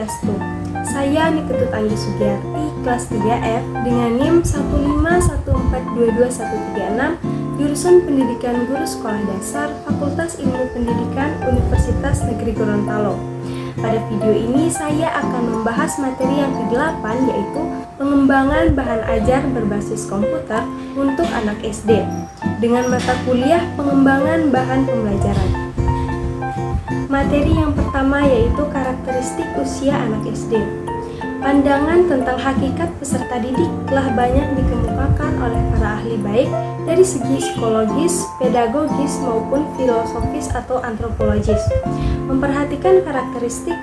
Swastiastu. Saya Niketut Anggi Sugiyarti, kelas 3F dengan NIM 151422136, jurusan Pendidikan Guru Sekolah Dasar, Fakultas Ilmu Pendidikan, Universitas Negeri Gorontalo. Pada video ini saya akan membahas materi yang ke-8, yaitu pengembangan bahan ajar berbasis komputer untuk anak SD dengan mata kuliah pengembangan bahan pembelajaran. Materi yang pertama yaitu karakteristik usia anak SD. Pandangan tentang hakikat peserta didik telah banyak dikemukakan oleh para ahli baik dari segi psikologis, pedagogis maupun filosofis atau antropologis. Memperhatikan karakteristik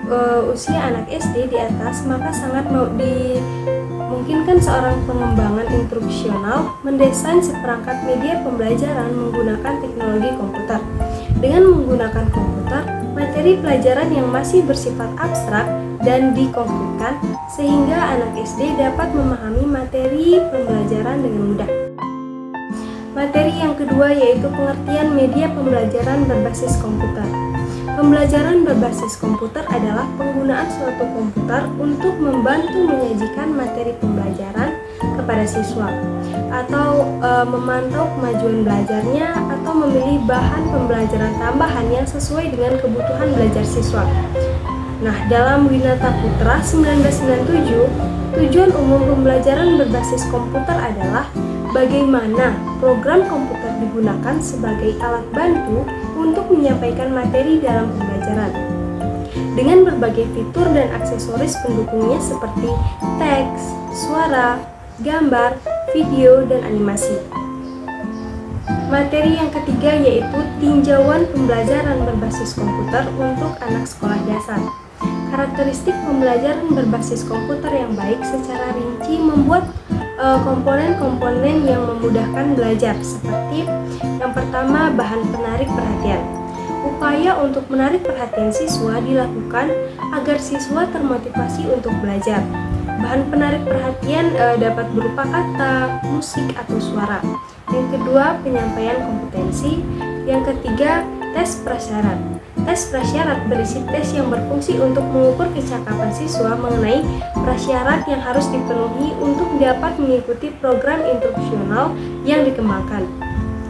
usia anak SD di atas, maka sangat dimungkinkan seorang pengembangan instruksional mendesain seperangkat media pembelajaran menggunakan teknologi komputer. Dengan menggunakan komputer, materi pelajaran yang masih bersifat abstrak dan dikonkretkan sehingga anak SD dapat memahami materi pembelajaran dengan mudah. Materi yang kedua yaitu pengertian media pembelajaran berbasis komputer. Pembelajaran berbasis komputer adalah penggunaan suatu komputer untuk membantu menyajikan materi pembelajaran kepada siswa, atau memantau kemajuan belajarnya, atau memilih bahan pembelajaran tambahan yang sesuai dengan kebutuhan belajar siswa. Nah, dalam Winata Putra 1997, tujuan umum pembelajaran berbasis komputer adalah bagaimana program komputer digunakan sebagai alat bantu untuk menyampaikan materi dalam pembelajaran dengan berbagai fitur dan aksesoris pendukungnya seperti teks, suara, gambar, video, dan animasi. Materi yang ketiga yaitu tinjauan pembelajaran berbasis komputer untuk anak sekolah dasar. Karakteristik pembelajaran berbasis komputer yang baik secara rinci membuat komponen-komponen yang memudahkan belajar, seperti yang pertama, bahan penarik perhatian. Upaya untuk menarik perhatian siswa dilakukan agar siswa termotivasi untuk belajar. Bahan penarik perhatian dapat berupa kata, musik, atau suara. Yang kedua, penyampaian kompetensi. Yang ketiga, tes prasyarat. Tes prasyarat berisi tes yang berfungsi untuk mengukur kecakapan siswa mengenai prasyarat yang harus dipenuhi untuk dapat mengikuti program instruksional yang dikembangkan.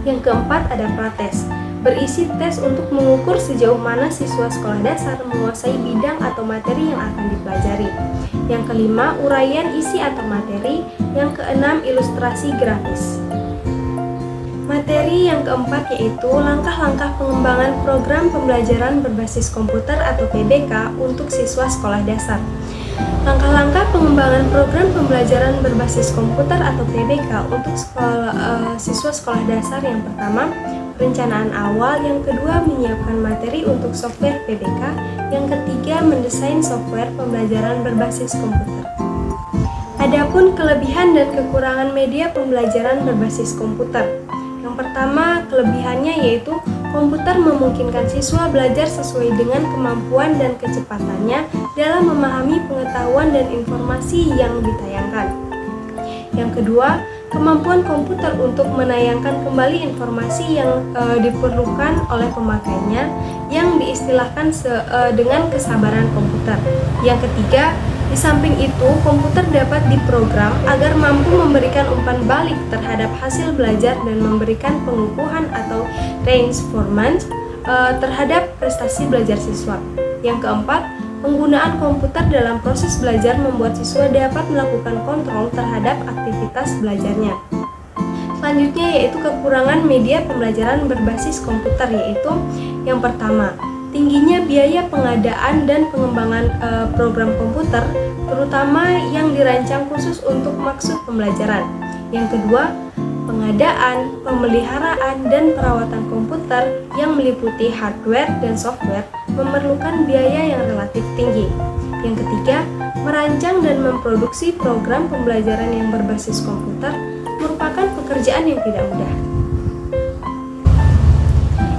Yang keempat, ada prates. Berisi tes untuk mengukur sejauh mana siswa sekolah dasar menguasai bidang atau materi yang akan dipelajari. Yang kelima, uraian isi atau materi. Yang keenam, ilustrasi grafis. Materi yang keempat yaitu langkah-langkah pengembangan program pembelajaran berbasis komputer atau PBK untuk siswa sekolah dasar. Langkah-langkah pengembangan program pembelajaran berbasis komputer atau PBK untuk siswa sekolah dasar: yang pertama, perencanaan awal; yang kedua, menyiapkan materi untuk software PBK; yang ketiga, mendesain software pembelajaran berbasis komputer. Adapun kelebihan dan kekurangan media pembelajaran berbasis komputer. Yang pertama, kelebihannya yaitu komputer memungkinkan siswa belajar sesuai dengan kemampuan dan kecepatannya dalam memahami pengetahuan dan informasi yang ditayangkan. Yang kedua, kemampuan komputer untuk menayangkan kembali informasi yang diperlukan oleh pemakainya yang diistilahkan dengan kesabaran komputer. Yang ketiga, di samping itu, komputer dapat diprogram agar mampu memberikan umpan balik terhadap hasil belajar dan memberikan pengukuhan atau reinforcement terhadap prestasi belajar siswa. Yang keempat, penggunaan komputer dalam proses belajar membuat siswa dapat melakukan kontrol terhadap aktivitas belajarnya. Selanjutnya yaitu kekurangan media pembelajaran berbasis komputer, yaitu yang pertama, tingginya biaya pengadaan dan pengembangan program komputer, terutama yang dirancang khusus untuk maksud pembelajaran. Yang kedua, pengadaan, pemeliharaan, dan perawatan komputer yang meliputi hardware dan software memerlukan biaya yang relatif tinggi. Yang ketiga, merancang dan memproduksi program pembelajaran yang berbasis komputer merupakan pekerjaan yang tidak mudah.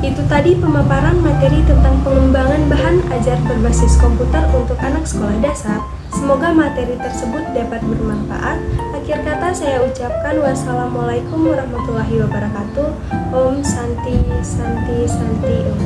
Itu tadi pemaparan materi tentang pengembangan bahan ajar berbasis komputer untuk anak sekolah dasar. Semoga materi tersebut dapat bermanfaat. Akhir kata saya ucapkan wassalamualaikum warahmatullahi wabarakatuh. Om Santi Santi Santi Om.